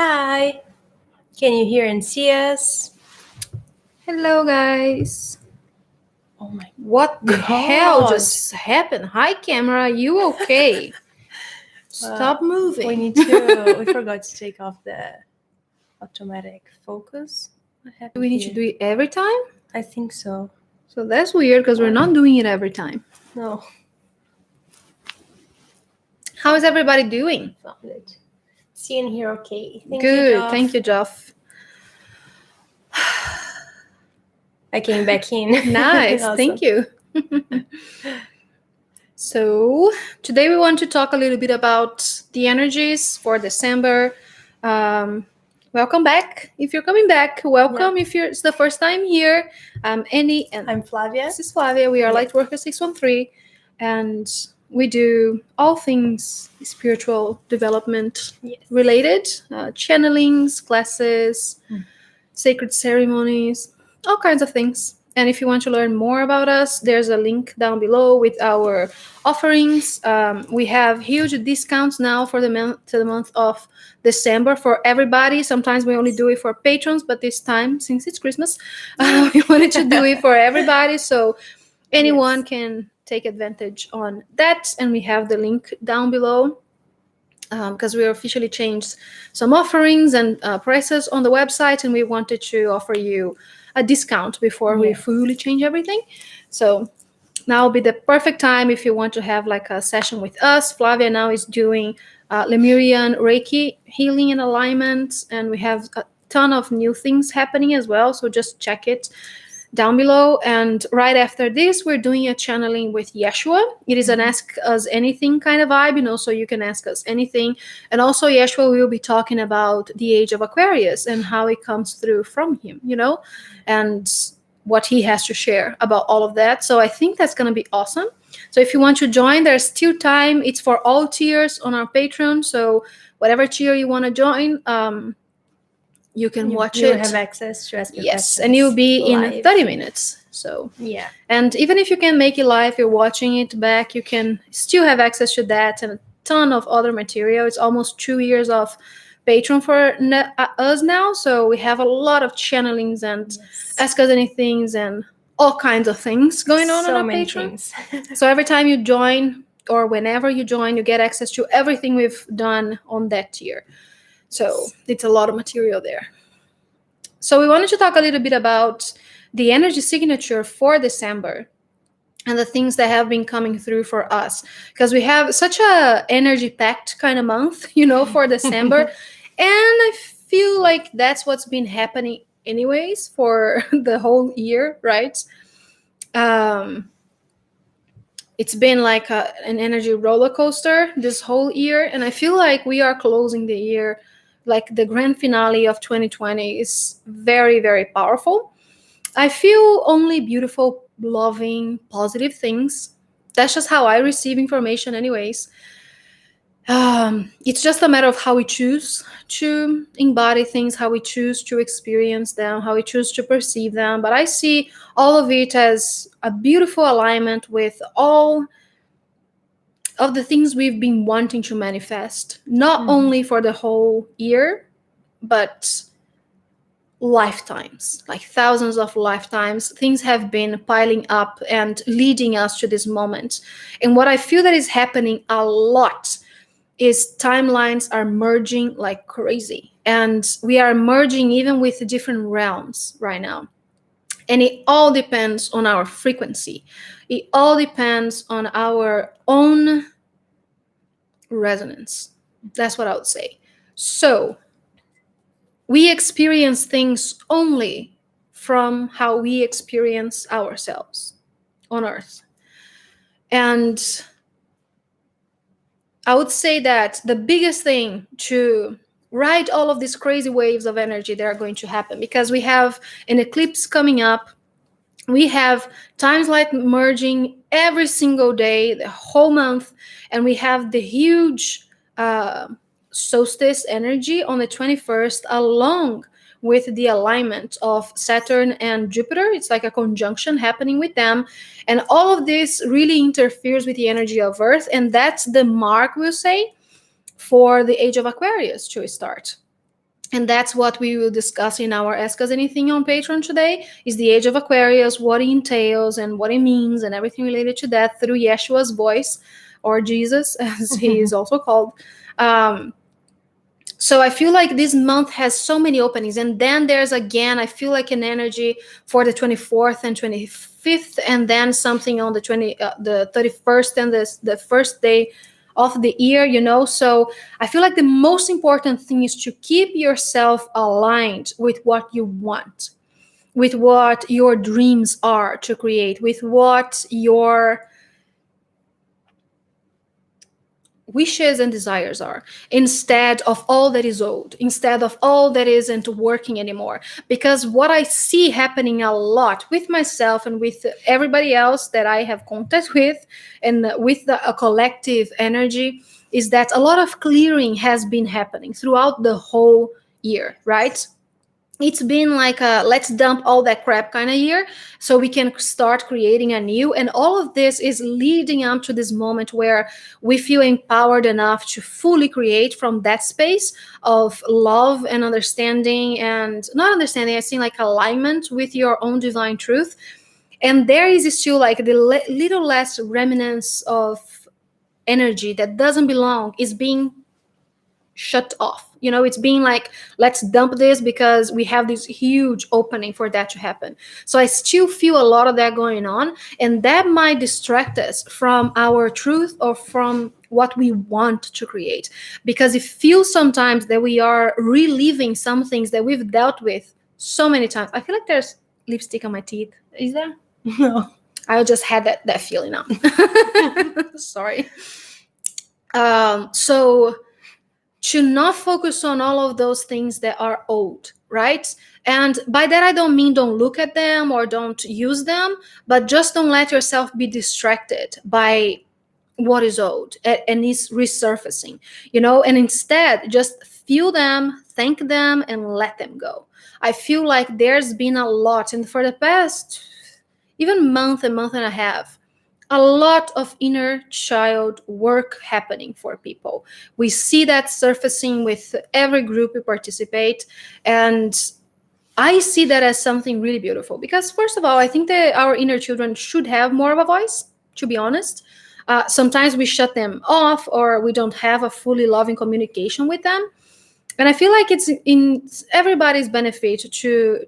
Hi, can you hear and see us? Hello, guys. Oh my What the hell god! just happened? Hi, camera. You okay? Stop We moving. we forgot to take off the automatic focus. What Do happened we need to here? do it every time? I think so. So that's weird because we're not doing it every time. No, How is everybody doing? found it. See and hear okay. Thank you, Good. Joff. Thank you, Jeff. I came back in. Nice. Awesome. Thank you. So today we want to talk a little bit about the energies for December. Welcome back. If you're coming back, welcome. If it's the first time here, Annie and I'm Flavia. this is Flavia. We are Lightworker 613, and we do all things spiritual development Yes. related, channelings, classes, sacred ceremonies, all kinds of things. And if you want to learn more about us, there's a link down below with our offerings. We have huge discounts now for the month of December for everybody. Sometimes we only do it for patrons, but this time, since it's Christmas, we wanted to do it for everybody. So anyone can take advantage on that. And we have the link down below. Because we officially changed some offerings and prices on the website, and we wanted to offer you a discount before we fully change everything. So now will be the perfect time if you want to have like a session with us. Flavia now is doing Lemurian Reiki healing and alignment, and we have a ton of new things happening as well. So just check it down below. And right after this, we're doing a channeling with Yeshua. It is an ask us anything kind of vibe, so you can ask us anything. And also Yeshua will be talking about the age of Aquarius and how it comes through from him, and what he has to share about all of that. So I think that's going to be awesome. So if you want to join, there's still time. It's for all tiers on our Patreon. So whatever tier you want to join, you can watch it. You have access to ask your Yes, questions and you'll be live. in 30 minutes. So Yeah. and even if you can make it live, you're watching it back, you can still have access to that and a ton of other material. It's almost 2 years of Patreon for us now, so we have a lot of channelings and ask us anything and all kinds of things going on our many Patreon. things. So every time you join or whenever you join, you get access to everything we've done on that tier. So it's a lot of material there. So we wanted to talk a little bit about the energy signature for December and the things that have been coming through for us, because we have such a energy packed kind of month, for December. And I feel like that's what's been happening anyways for the whole year, right? It's been like an energy roller coaster this whole year, and I feel like we are closing the year, like the grand finale of 2020 is very, very powerful. I feel only beautiful, loving, positive things. That's just how I receive information anyways. It's just a matter of how we choose to embody things, how we choose to experience them, how we choose to perceive them. But I see all of it as a beautiful alignment with all of the things we've been wanting to manifest, not only for the whole year, but lifetimes, like thousands of lifetimes. Things have been piling up and leading us to this moment. And what I feel that is happening a lot is timelines are merging like crazy, and we are merging even with different realms right now. And it all depends on our frequency. It all depends on our own resonance. That's what I would say. So we experience things only from how we experience ourselves on Earth. And I would say that the biggest thing to ride all of these crazy waves of energy that are going to happen, because we have an eclipse coming up, we have times like merging every single day, the whole month, and we have the huge solstice energy on the 21st, along with the alignment of Saturn and Jupiter. It's like a conjunction happening with them. And all of this really interferes with the energy of Earth. And that's the mark, we'll say, for the age of Aquarius to start. And that's what we will discuss in our Ask Us Anything on Patreon today, is the age of Aquarius, what it entails and what it means and everything related to that through Yeshua's voice, or Jesus, as he is also called. So I feel like this month has so many openings. And then there's, again, I feel like an energy for the 24th and 25th, and then something on the 31st and the first day of the year, So I feel like the most important thing is to keep yourself aligned with what you want, with what your dreams are to create, with what your wishes and desires are, instead of all that is old, instead of all that isn't working anymore. Because what I see happening a lot with myself and with everybody else that I have contact with, and with a collective energy, is that a lot of clearing has been happening throughout the whole year, right? It's been like a let's dump all that crap kind of year so we can start creating a new. And all of this is leading up to this moment where we feel empowered enough to fully create from that space of love and understanding, and not understanding, I think, like alignment with your own divine truth. And there is still like the little less remnants of energy that doesn't belong is being shut off. It's being like, let's dump this because we have this huge opening for that to happen. So I still feel a lot of that going on, and that might distract us from our truth or from what we want to create, because it feels sometimes that we are reliving some things that we've dealt with so many times. I feel like there's lipstick on my teeth. Is there? No. I just had that feeling now. Sorry. So to not focus on all of those things that are old, right? And by that, I don't mean don't look at them or don't use them, but just don't let yourself be distracted by what is old and is resurfacing, and instead just feel them, thank them, and let them go. I feel like there's been a lot, and for the past even month and a half, a lot of inner child work happening for people. We see that surfacing with every group we participate. And I see that as something really beautiful because, first of all, I think that our inner children should have more of a voice, to be honest. Sometimes we shut them off or we don't have a fully loving communication with them. And I feel like it's in everybody's benefit to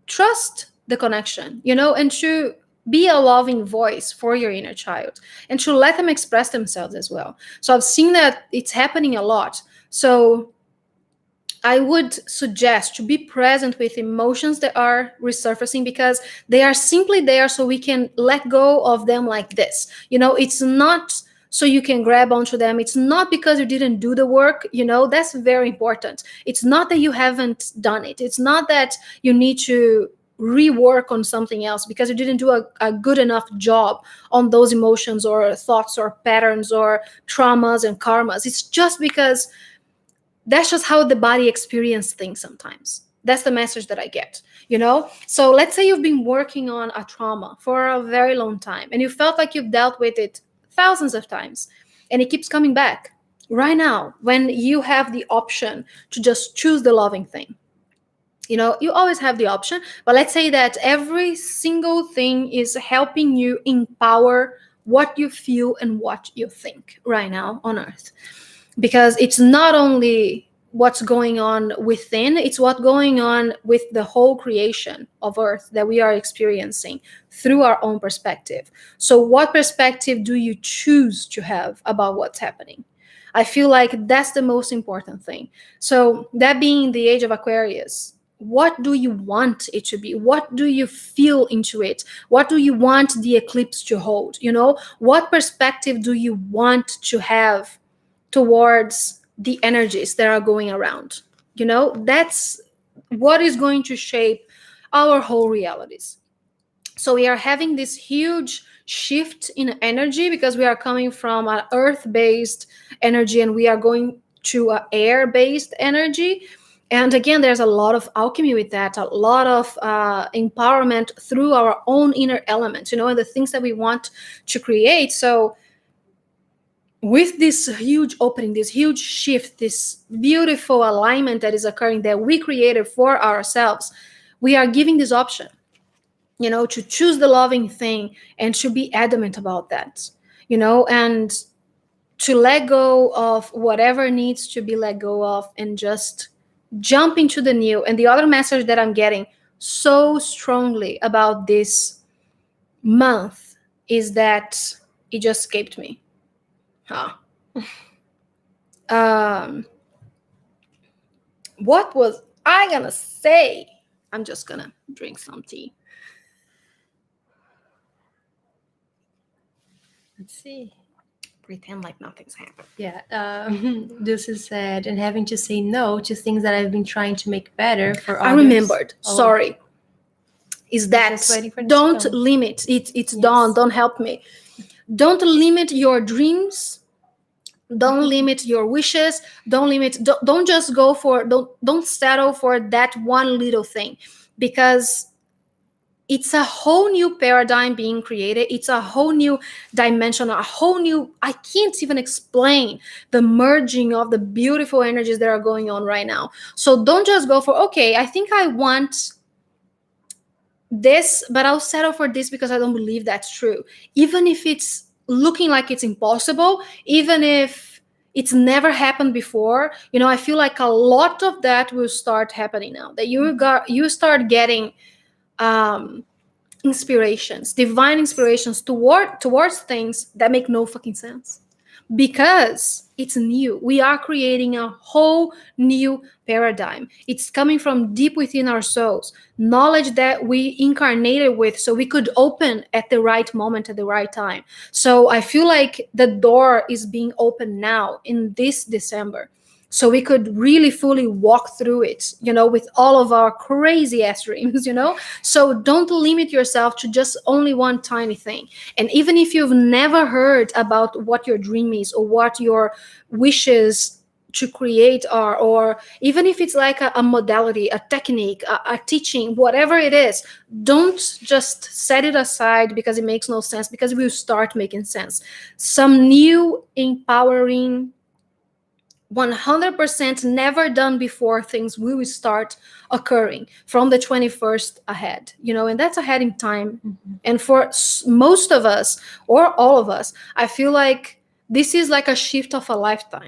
trust the connection, and to be a loving voice for your inner child and to let them express themselves as well. So I've seen that it's happening a lot. So I would suggest to be present with emotions that are resurfacing, because they are simply there so we can let go of them like this. It's not so you can grab onto them. It's not because you didn't do the work. That's very important. It's not that you haven't done it. It's not that you need to rework on something else because you didn't do a good enough job on those emotions or thoughts or patterns or traumas and karmas. It's just because that's just how the body experiences things sometimes. That's the message that I get, So let's say you've been working on a trauma for a very long time and you felt like you've dealt with it thousands of times and it keeps coming back. Right now, when you have the option to just choose the loving thing, you always have the option, but let's say that every single thing is helping you empower what you feel and what you think right now on Earth. Because it's not only what's going on within, it's what's going on with the whole creation of Earth that we are experiencing through our own perspective. So what perspective do you choose to have about what's happening? I feel like that's the most important thing. So that being the age of Aquarius, what do you want it to be? What do you feel into it? What do you want the eclipse to hold? What perspective do you want to have towards the energies that are going around? That's what is going to shape our whole realities. So we are having this huge shift in energy because we are coming from an earth-based energy and we are going to an air-based energy. And again, there's a lot of alchemy with that, a lot of empowerment through our own inner elements, and the things that we want to create. So with this huge opening, this huge shift, this beautiful alignment that is occurring that we created for ourselves, we are giving this option, to choose the loving thing and to be adamant about that, and to let go of whatever needs to be let go of and just jump into the new. And the other message that I'm getting so strongly about this month is that it just escaped me. Huh. What was I gonna say? I'm just gonna drink some tea. Let's see. Pretend like nothing's happened. Yeah, Lucy said, and having to say no to things that I've been trying to make better for others. I remembered. Oh, Sorry. Is that just waiting for this don't to come. limit. It's Yes. done. Don't help me. Don't limit your dreams. Don't limit your wishes. Don't just go for don't settle for that one little thing, because it's a whole new paradigm being created. It's a whole new dimension, a whole new, I can't even explain the merging of the beautiful energies that are going on right now. So don't just go for, okay, I think I want this, but I'll settle for this because I don't believe that's true. Even if it's looking like it's impossible, even if it's never happened before, I feel like a lot of that will start happening now. That you start getting inspirations, divine inspirations towards things that make no fucking sense, because it's new. We are creating a whole new paradigm. It's coming from deep within our souls, knowledge that we incarnated with so we could open at the right moment, at the right time. So I feel like the door is being opened now in this December, so we could really fully walk through it, with all of our crazy ass dreams. So don't limit yourself to just only one tiny thing. And even if you've never heard about what your dream is or what your wishes to create are, or even if it's like a modality, a technique, a teaching, whatever it is, don't just set it aside because it makes no sense, because it will start making sense. Some new empowering 100% never done before things will start occurring from the 21st ahead, and that's ahead in time. Mm-hmm. And for most of us, or all of us, I feel like this is like a shift of a lifetime.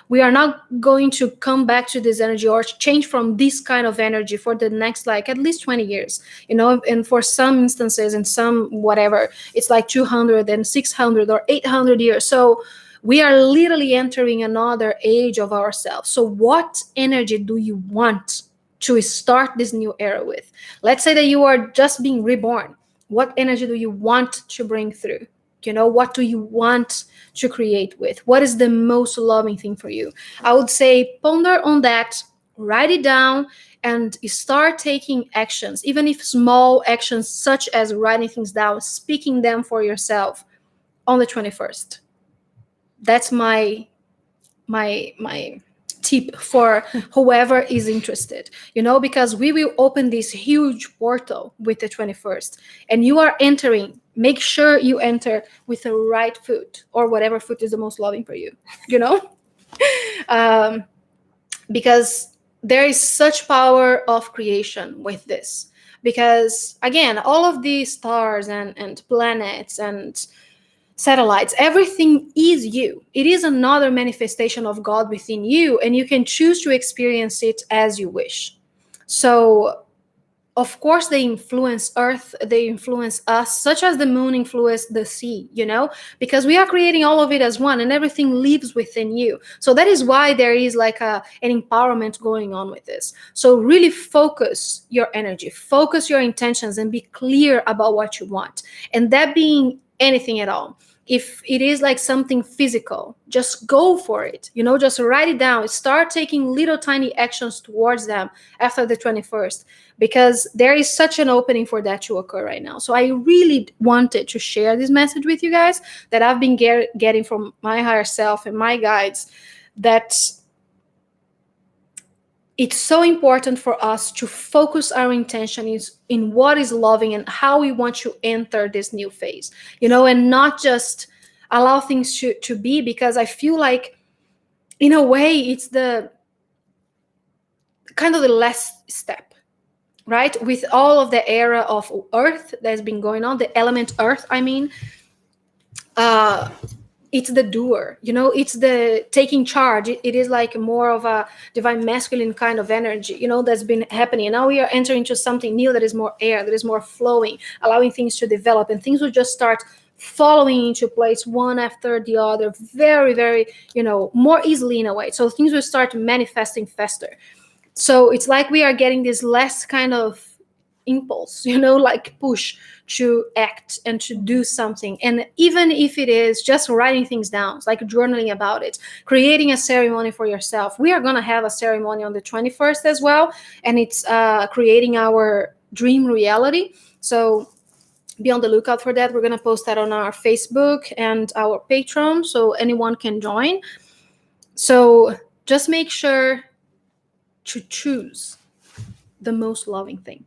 We are not going to come back to this energy or change from this kind of energy for the next, like, at least 20 years, and for some instances, in some whatever, it's like 200 and 600 or 800 years. So we are literally entering another age of ourselves. So what energy do you want to start this new era with? Let's say that you are just being reborn. What energy do you want to bring through? What do you want to create with? What is the most loving thing for you? I would say ponder on that, write it down, and start taking actions, even if small actions, such as writing things down, speaking them for yourself on the 21st. That's my tip for whoever is interested, because we will open this huge portal with the 21st, and you are entering. Make sure you enter with the right foot, or whatever foot is the most loving for you, because there is such power of creation with this. Because again, all of these stars and planets and satellites, everything is you. It is another manifestation of God within you, and you can choose to experience it as you wish. So of course they influence Earth, they influence us, such as the moon influenced the sea, because we are creating all of it as one, and everything lives within you. So that is why there is like an empowerment going on with this. So really focus your energy, focus your intentions, and be clear about what you want. And that being anything at all. If it is like something physical, just go for it. Just write it down. Start taking little tiny actions towards them after the 21st, because there is such an opening for that to occur right now. So I really wanted to share this message with you guys that I've been getting from my higher self and my guides, that it's so important for us to focus our intention in what is loving and how we want to enter this new phase, and not just allow things to be, because I feel like in a way it's the kind of the last step, right? With all of the era of earth that's been going on, the element earth, I mean, uh it's the doer, it's the taking charge. It is like more of a divine masculine kind of energy, that's been happening. And now we are entering into something new that is more air, that is more flowing, allowing things to develop, and things will just start following into place one after the other, very, very, more easily in a way. So things will start manifesting faster. So it's like we are getting this less kind of impulse, like push to act and to do something. And even if it is just writing things down, like journaling about it, creating a ceremony for yourself. We are going to have a ceremony on the 21st as well. And it's creating our dream reality. So be on the lookout for that. We're going to post that on our Facebook and our Patreon, so anyone can join. So just make sure to choose the most loving thing.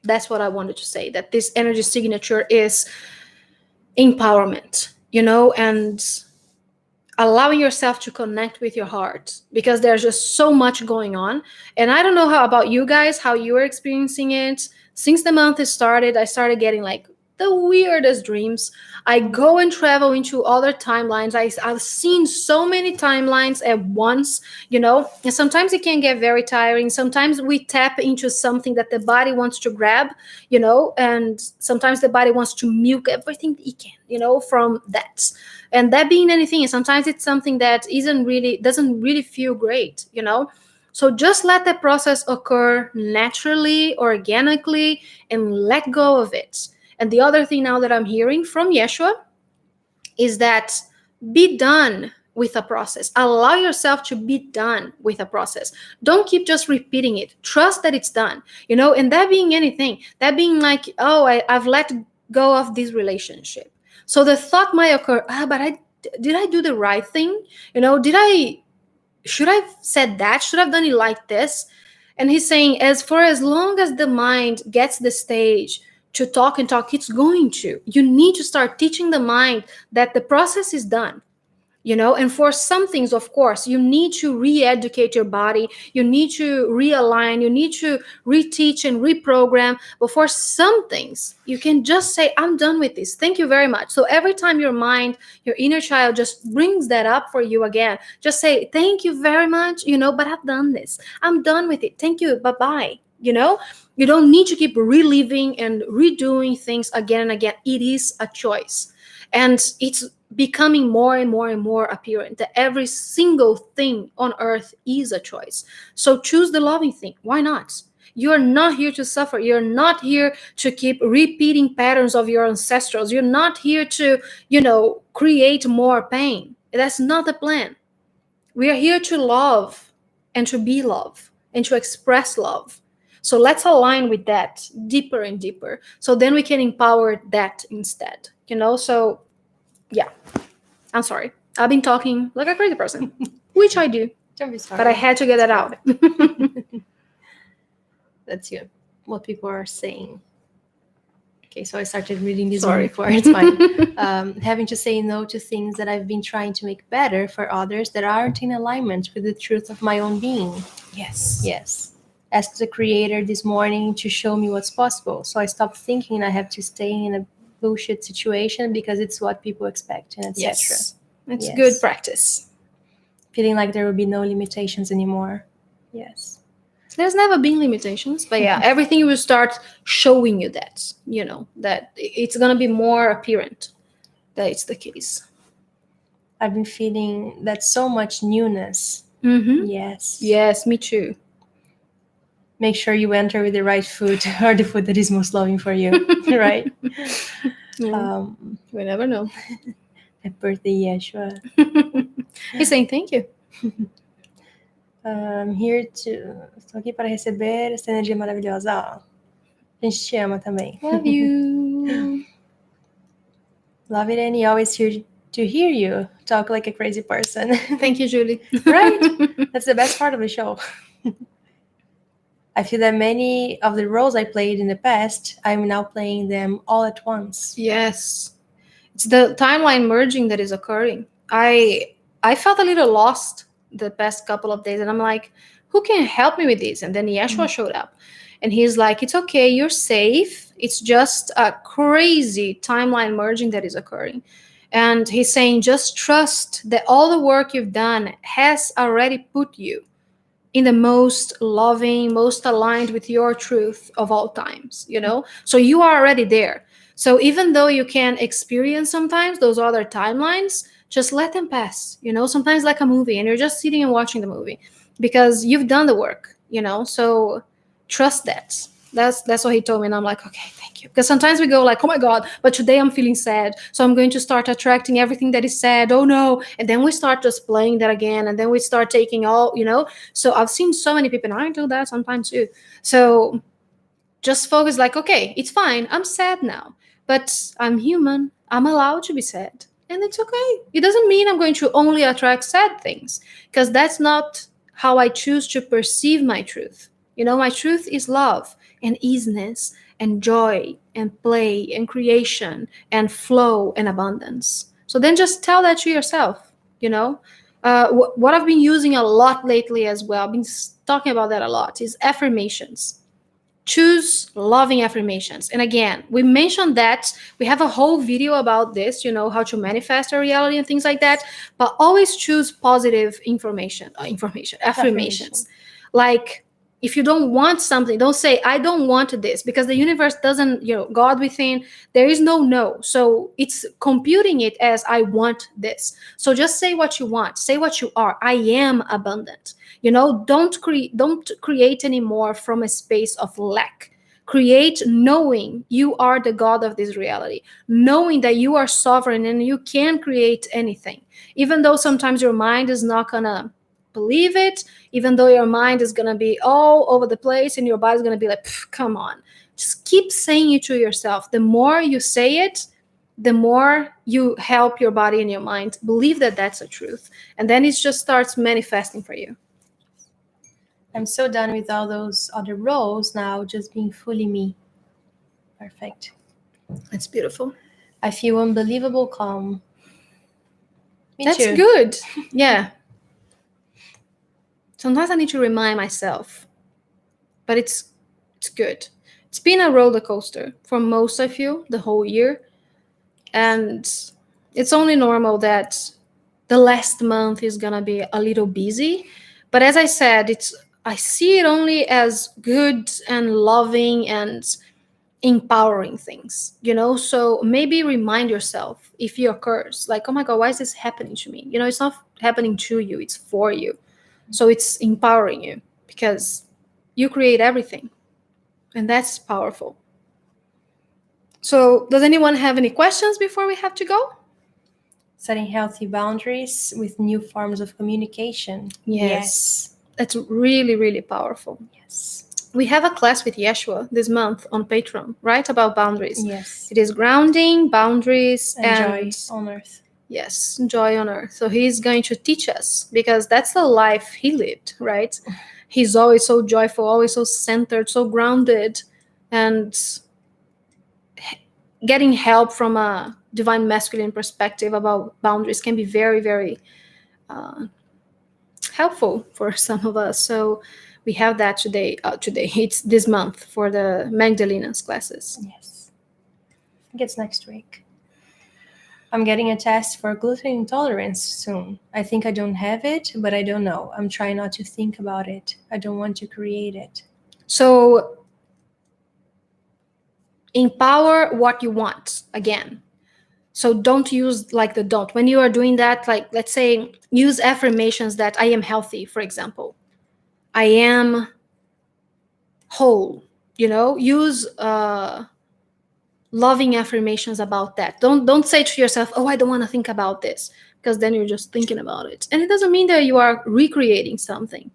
That's what I wanted to say, that this energy signature is empowerment, and allowing yourself to connect with your heart, because there's just so much going on. And I don't know how about you guys, how you are experiencing it. Since the month has started, I started getting like the weirdest dreams. I go and travel into other timelines. I've seen so many timelines at once, and sometimes it can get very tiring. Sometimes we tap into something that the body wants to grab, and sometimes the body wants to milk everything it can, from that. And that being anything, and sometimes it's something that doesn't really feel great, So just let the process occur naturally, organically, and let go of it. And the other thing now that I'm hearing from Yeshua is that be done with a process. Allow yourself to be done with a process. Don't keep just repeating it. Trust that it's done, and that being anything, that being like, oh, I've let go of this relationship. So the thought might occur, but did I do the right thing? Should I have said that? Should I have done it like this? And he's saying, as long as the mind gets the stage to talk and talk, it's going to. You need to start teaching the mind that the process is done. And for some things, of course, you need to re-educate your body, you need to realign, you need to reteach and reprogram. But for some things, you can just say, I'm done with this, thank you very much. So every time your mind, your inner child just brings that up for you again, just say, thank you very much, but I've done this, I'm done with it, thank you, bye-bye. You don't need to keep reliving and redoing things again and again. It is a choice. And it's becoming more and more and more apparent that every single thing on earth is a choice. So choose the loving thing. Why not? You're not here to suffer. You're not here to keep repeating patterns of your ancestrals. You're not here to, create more pain. That's not the plan. We are here to love and to be love and to express love. So let's align with that deeper and deeper. So then we can empower that instead, So yeah, I'm sorry. I've been talking like a crazy person, which I do. Don't be sorry. But I had to get that out. That's good. What people are saying. Okay, so I started reading this Sorry. one before. It's fine. Having to say no to things that I've been trying to make better for others that aren't in alignment with the truth of my own being. Yes. Asked the creator this morning to show me what's possible. So I stopped thinking I have to stay in a bullshit situation because it's what people expect, and etc. Yes. It's good practice. Feeling like there will be no limitations anymore. Yes. There's never been limitations, but yeah, everything will start showing you that, that it's going to be more apparent that it's the case. I've been feeling that so much newness. Mm-hmm. Yes, me too. Make sure you enter with the right food or the food that is most loving for you, right? Yeah. We never know. Happy birthday, Yeshua. He's saying thank you. Estou aqui para receber essa energia maravilhosa. Ó, a gente te ama também. Love you. Love it, and always here to hear you talk like a crazy person. Thank you, Julie. Right? That's the best part of the show. I feel that many of the roles I played in the past, I'm now playing them all at once. Yes. It's the timeline merging that is occurring. I felt a little lost the past couple of days, and I'm like, who can help me with this? And then Yeshua showed up, and he's like, it's okay, you're safe. It's just a crazy timeline merging that is occurring. And he's saying, just trust that all the work you've done has already put you in the most loving, most aligned with your truth of all times, you know? So you are already there. So even though you can experience sometimes those other timelines, just let them pass, you know? Sometimes like a movie and you're just sitting and watching the movie because you've done the work, you know? So trust that. That's what he told me, and I'm like, okay, thank you. Because sometimes we go like, oh my god, but today I'm feeling sad, so I'm going to start attracting everything that is sad. Oh no, and then we start just playing that again, and then we start taking all, you know. So I've seen so many people, and I do that sometimes too. So just focus like, okay, it's fine. I'm sad now, but I'm human. I'm allowed to be sad, and it's okay. It doesn't mean I'm going to only attract sad things, because that's not how I choose to perceive my truth. You know, my truth is love and easiness and joy and play and creation and flow and abundance. So then just tell that to yourself, you know. What I've been using a lot lately as well, I've been talking about that a lot, is affirmations. Choose loving affirmations. And again, we mentioned that we have a whole video about this, you know, how to manifest our reality and things like that. But always choose positive affirmations. Like, if you don't want something, don't say I don't want this, because the universe doesn't, you know, God within, there is no. So it's computing it as I want this. So just say what you want, say what you are. I am abundant. You know, don't create anymore from a space of lack. Create knowing you are the God of this reality, knowing that you are sovereign and you can create anything, even though sometimes your mind is not gonna believe it, even though your mind is gonna be all over the place and your body's gonna be like, come on. Just keep saying it to yourself. The more you say it, the more you help your body and your mind believe that that's a truth, and then it just starts manifesting for you. I'm so done with all those other roles now, just being fully me. Perfect. It's beautiful. I feel unbelievable calm. Me That's too. good. Yeah. Sometimes I need to remind myself, but it's good. It's been a roller coaster for most of you the whole year, and it's only normal that the last month is gonna be a little busy. But as I said, I see it only as good and loving and empowering things, you know. So maybe remind yourself if you're cursed, like, oh my god, why is this happening to me? You know, it's not happening to you, it's for you. So it's empowering you because you create everything, and that's powerful. So does anyone have any questions before we have to go? Setting healthy boundaries with new forms of communication. Yes. That's really, really powerful. Yes. We have a class with Yeshua this month on Patreon, right? About boundaries. Yes. It is grounding, boundaries, And joy on earth. Yes, joy on earth. So he's going to teach us, because that's the life he lived, right? He's always so joyful, always so centered, so grounded, and getting help from a divine masculine perspective about boundaries can be very, very helpful for some of us. So we have that today. It's this month for the Magdalena's classes. Yes. I think it's next week. I'm getting a test for gluten intolerance soon. I think I don't have it, but I don't know. I'm trying not to think about it. I don't want to create it. So empower what you want again. So don't use like the don't. When you are doing that, like, let's say, use affirmations that I am healthy, for example. I am whole, you know, use loving affirmations about that. Don't say to yourself, oh, I don't want to think about this, because then you're just thinking about it. And it doesn't mean that you are recreating something,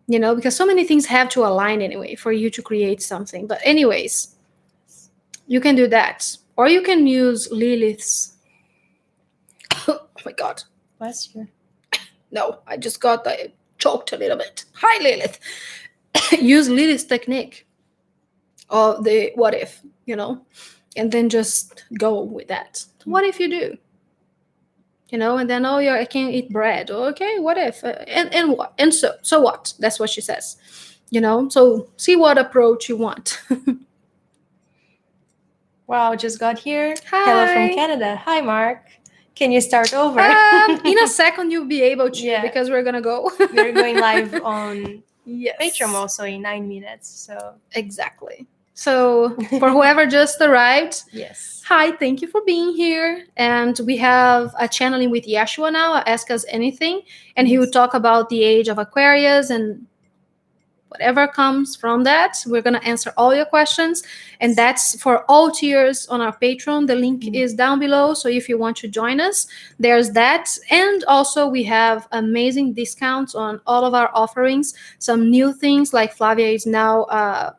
you know, because so many things have to align anyway for you to create something. But anyways, you can do that. Or you can use Lilith's oh my god. Bless you. No, I just got choked a little bit. Hi, Lilith. Use Lilith's technique of the what if, you know. and then just go with that. What if you do? And then, oh, yeah, I can't eat bread. Okay, what if? And what? And so what? That's what she says. So see what approach you want. Wow, just got here. Hi. Hello from Canada. Hi, Mark. Can you start over? In a second, you'll be able to, Yeah. because we're gonna go. We're going live on Yes. Patreon also in 9 minutes. So Exactly. So for whoever just arrived, yes. hi, thank you for being here. And we have a channeling with Yeshua now, Ask Us Anything. And he will talk about the age of Aquarius and whatever comes from that. We're going to answer all your questions. And that's for all tiers on our Patreon. The link is down below. So if you want to join us, there's that. And also we have amazing discounts on all of our offerings. Some new things, like Flavia is now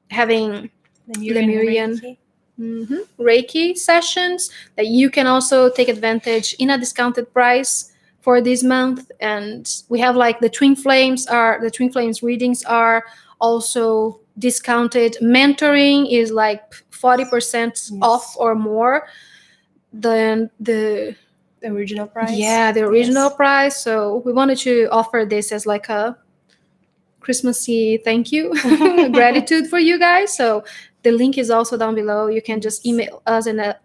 having Lemurian Reiki sessions that you can also take advantage in a discounted price for this month. And we have like the twin flames readings are also discounted. Mentoring is like 40% off or more than the original price. Yeah, the original price. So we wanted to offer this as like a Christmassy thank you, gratitude for you guys. So the link is also down below. You can just email us and let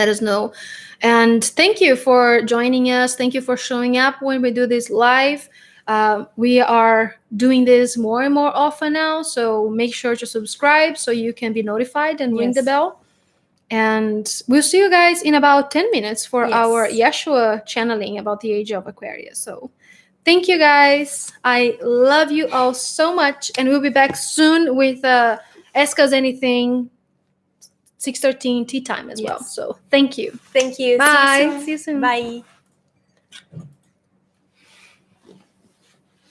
us know. And thank you for joining us. Thank you for showing up when we do this live. We are doing this more and more often now. So make sure to subscribe so you can be notified and ring the bell. And we'll see you guys in about 10 minutes for our Yeshua channeling about the age of Aquarius. So thank you guys. I love you all so much. And we'll be back soon with Ask Us Anything 6:13 tea time as well. So thank you. Thank you. Bye. See you soon. Bye.